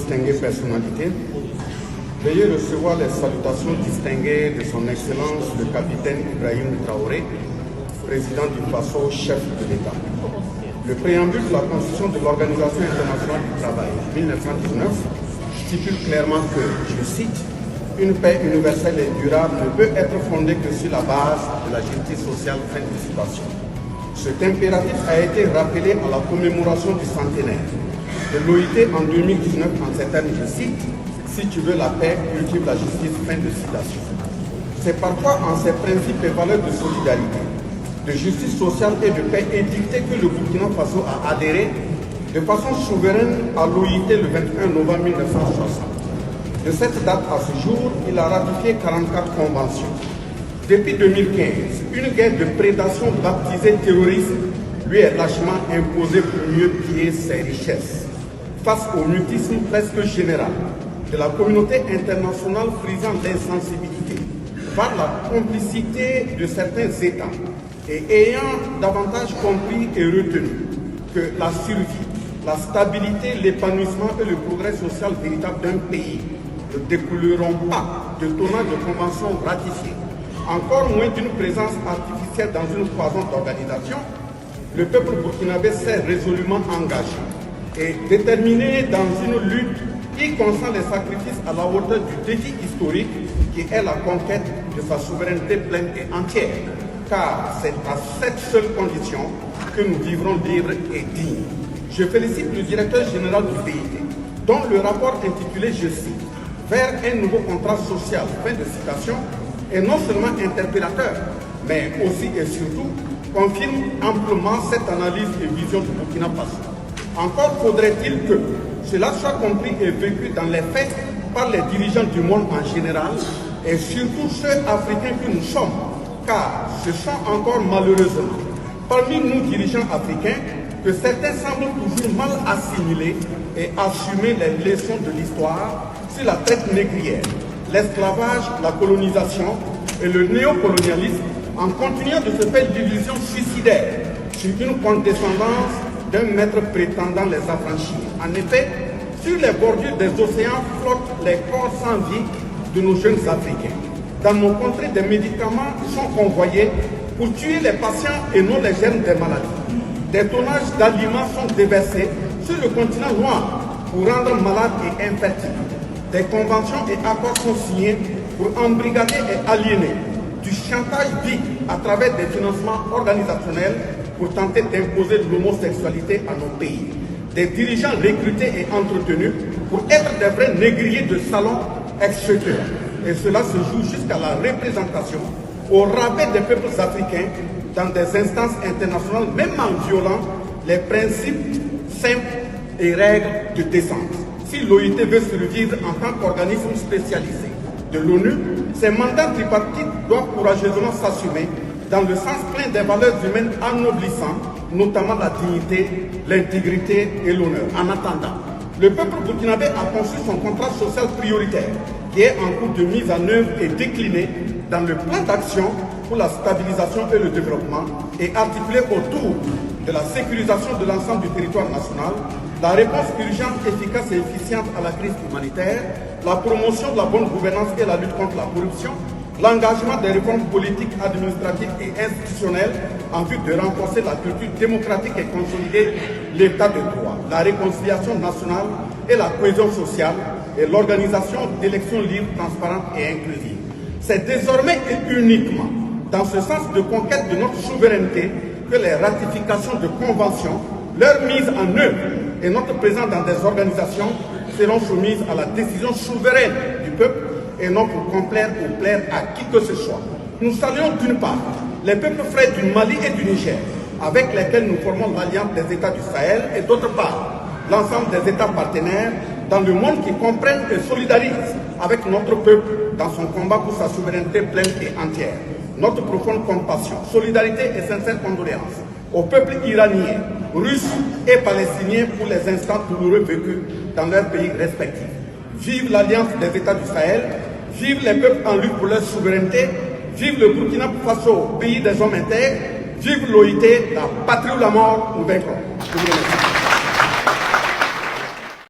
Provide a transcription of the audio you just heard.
distinguées personnalités, veuillez recevoir les salutations distinguées de son Excellence le capitaine Ibrahim Traoré, président du FASO, chef de l'État. Le préambule de la Constitution de l'Organisation internationale du travail 1919 stipule clairement que, je cite, « Une paix universelle et durable ne peut être fondée que sur la base de la justice sociale ». Fin de citation. Cet impératif a été rappelé à la commémoration du centenaire de l'OIT en 2019 en ces termes, je cite, « Si tu veux la paix, cultive la justice ». Fin de citation. C'est parfois en ces principes et valeurs de solidarité, de justice sociale et de paix édictées que le Burkina Faso a adhéré de façon souveraine à l'OIT le 21 novembre 1960. De cette date à ce jour, il a ratifié 44 conventions. Depuis 2015, une guerre de prédation baptisée terrorisme lui est lâchement imposée pour mieux piller ses richesses. Face au mutisme presque général de la communauté internationale frisant d'insensibilité par la complicité de certains États et ayant davantage compris et retenu que la survie, la stabilité, l'épanouissement et le progrès social véritable d'un pays ne découleront pas de tonnage de conventions ratifiées, encore moins d'une présence artificielle dans une foison d'organisation, le peuple burkinabé s'est résolument engagé et déterminé dans une lutte qui consent les sacrifices à la hauteur du défi historique qui est la conquête de sa souveraineté pleine et entière. Car c'est à cette seule condition que nous vivrons libres et dignes. Je félicite le directeur général du BIT, dont le rapport intitulé, je cite, « Vers un nouveau contrat social », fin de citation, est non seulement interpellateur, mais aussi et surtout confirme amplement cette analyse et vision du Burkina Faso. Encore faudrait-il que cela soit compris et vécu dans les faits par les dirigeants du monde en général et surtout ceux africains que nous sommes, car ce sont encore malheureusement parmi nous dirigeants africains que certains semblent toujours mal assimiler et assumer les leçons de l'histoire sur la traite négrière, l'esclavage, la colonisation et le néocolonialisme en continuant de se faire l'illusion suicidaire sur une condescendance d'un maître prétendant les affranchir. En effet, sur les bordures des océans flottent les corps sans vie de nos jeunes Africains. Dans nos contrées, des médicaments sont convoyés pour tuer les patients et non les germes des maladies. Des tonnages d'aliments sont déversés sur le continent noir pour rendre malades et infertiles. Des conventions et accords sont signés pour embrigader et aliéner. Du chantage vide à travers des financements organisationnels pour tenter d'imposer l'homosexualité à nos pays. Des dirigeants recrutés et entretenus pour être des vrais négriers de salon, etc. Et cela se joue jusqu'à la représentation au rabais des peuples africains dans des instances internationales, même en violant les principes simples et règles de décence. Si l'OIT veut survivre en tant qu'organisme spécialisé de l'ONU, ses mandats tripartites doivent courageusement s'assumer dans le sens plein des valeurs humaines ennoblissant, notamment la dignité, l'intégrité et l'honneur. En attendant, le peuple burkinabé a conçu son contrat social prioritaire qui est en cours de mise en œuvre et décliné dans le plan d'action pour la stabilisation et le développement et articulé autour de la sécurisation de l'ensemble du territoire national, la réponse urgente, efficace et efficiente à la crise humanitaire, la promotion de la bonne gouvernance et la lutte contre la corruption, l'engagement des réformes politiques, administratives et institutionnelles en vue de renforcer la culture démocratique et consolider l'état de droit, la réconciliation nationale et la cohésion sociale et l'organisation d'élections libres, transparentes et inclusives. C'est désormais et uniquement dans ce sens de conquête de notre souveraineté que les ratifications de conventions, leur mise en œuvre et notre présence dans des organisations seront soumises à la décision souveraine du peuple et non pour complaire ou plaire à qui que ce soit. Nous saluons d'une part les peuples frères du Mali et du Niger, avec lesquels nous formons l'alliance des États du Sahel, et d'autre part l'ensemble des États partenaires dans le monde qui comprennent et solidarisent avec notre peuple dans son combat pour sa souveraineté pleine et entière. Notre profonde compassion, solidarité et sincère condoléances aux peuples iraniens, russes et palestiniens pour les instants douloureux vécus dans leurs pays respectifs. Vive l'Alliance des États du Sahel, vive les peuples en lutte pour leur souveraineté, vive le Burkina Faso, pays des hommes intègres, vive l'OIT, la patrie ou la mort, nous vaincrons.